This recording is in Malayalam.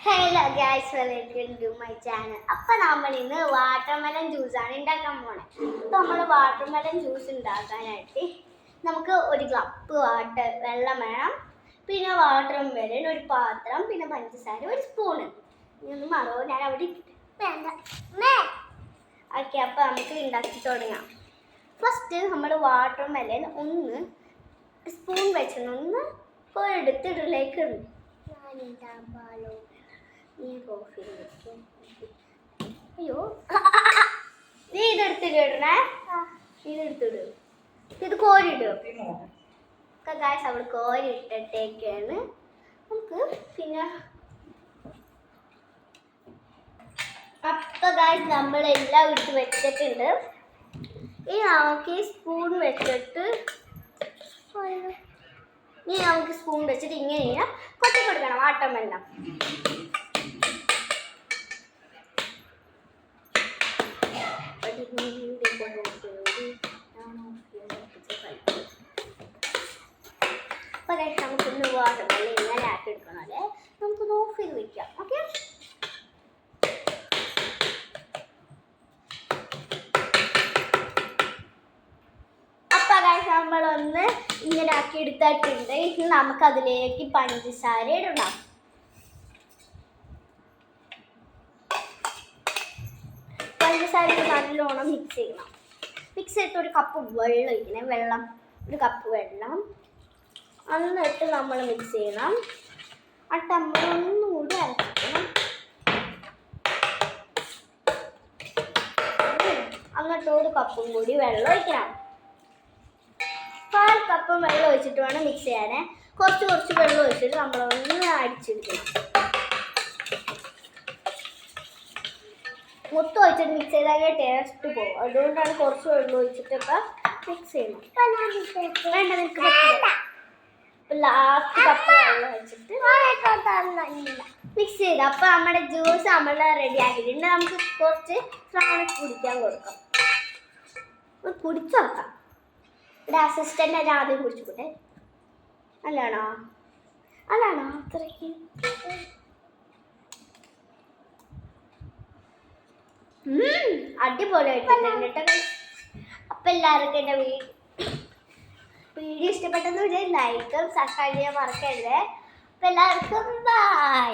Hello guys, welcome to my channel. അപ്പം നമ്മൾ ഇന്ന് വാട്ടർമെലൺ ജ്യൂസാണ് ഉണ്ടാക്കാൻ പോണത്. അപ്പോൾ നമ്മൾ വാട്ടർമെലൺ ജ്യൂസ് ഉണ്ടാക്കാനായിട്ട് നമുക്ക് ഒരു കപ്പ് വെള്ളം വേണം, പിന്നെ വാട്ടർമെലൺ ഒരു പാത്രം, പിന്നെ പഞ്ചസാര ഒരു സ്പൂണ്. ഇനി മറോ ഞാൻ അവിടെ വേണ്ട ഓക്കെ. അപ്പോൾ നമുക്ക് ഉണ്ടാക്കി തുടങ്ങാം. ഫസ്റ്റ് നമ്മൾ വാട്ടർമെലൺ ഒന്ന് സ്പൂൺ വെച്ചൊന്ന് ഒരിടത്ത് ഇതിലേക്ക് ഇടും. അയ്യോ, നീ ഇതെടുത്തിടണേ, ഇതെടുത്തിട്, ഇത് കോരിയിടും. ഗായ്സ് അവിടെ കോരി ഇട്ടിട്ടേക്കാണ് നമുക്ക്. പിന്നെ അപ്പൊ ഗായ്സ് നമ്മളെല്ലാം ഇട്ട് വെച്ചിട്ടുണ്ട്. ഇനി നമുക്ക് ഈ സ്പൂൺ വെച്ചിട്ട് ഇങ്ങനെ കൊത്തി കൊടുക്കണം വാട്ടർമെലൺ. അപ്പൊ നമുക്കൊന്ന് വാട്ടർമെലൺ ഇങ്ങനെ ആക്കി എടുക്കണല്ലേ, നമുക്കൊന്ന് ഓഫ് ചെയ്ത് വെക്കാം. ഓക്കെ, നമ്മളൊന്ന് ഇങ്ങനെ ആക്കി എടുത്തിട്ടുണ്ട്. ഇനി നമുക്കതിലേക്ക് പഞ്ചസാര ഇടണം. പഞ്ചസാര നല്ലോണം മിക്സ് ചെയ്യണം. മിക്സ് ചെയ്തിട്ട് ഒരു കപ്പ് വെള്ളം ഒഴിക്കണം. ഒരു കപ്പ് വെള്ളം എന്നിട്ട് നമ്മൾ മിക്സ് ചെയ്യണം. എന്നിട്ട് നമ്മൾ ഒന്നുകൂടി അരക്കണം. എന്നിട്ട് ഒരു കപ്പും കൂടി വെള്ളം ഒഴിക്കണം. 1/4 കപ്പ് വെള്ളം ഒഴിച്ചിട്ട് വേണം മിക്സ് ചെയ്യാനേ. കുറച്ച് വെള്ളം ഒഴിച്ചിട്ട് നമ്മളൊന്ന് അടിച്ചെടുക്കണം. മൊത്തം ഒഴിച്ചിട്ട് മിക്സ് ചെയ്താൽ ടേസ്റ്റ് പോകും. അതുകൊണ്ടാണ് കുറച്ച് വെള്ളം ഒഴിച്ചിട്ട് ഇപ്പം മിക്സ് ചെയ്യണം. വേണ്ട, നിനക്ക് ലാസ്റ്റ് കപ്പ് വെള്ളം ഒഴിച്ചിട്ട് മിക്സ് ചെയ്ത് അപ്പം നമ്മുടെ ജ്യൂസ് റെഡി ആക്കിയിട്ടുണ്ട്. നമുക്ക് കുറച്ച് കുടിക്കാൻ കൊടുക്കാം. കുടിച്ചു നോക്കാം. ഇവിടെ അസിസ്റ്റന്റ് ഞാൻ ആദ്യം കുടിച്ചോട്ടെ. അല്ലാണോ അത്രയ്ക്ക് അടിപൊളിയായിട്ടുണ്ട് കേട്ടോ. അപ്പം എല്ലാവർക്കും എൻ്റെ വീഡിയോ ഇഷ്ടപ്പെട്ടെന്ന് വെച്ചാൽ ലൈക്കും സബ്സ്ക്രൈബ് ചെയ്യാൻ മറക്കരുത്. അപ്പം എല്ലാവർക്കും ബൈ.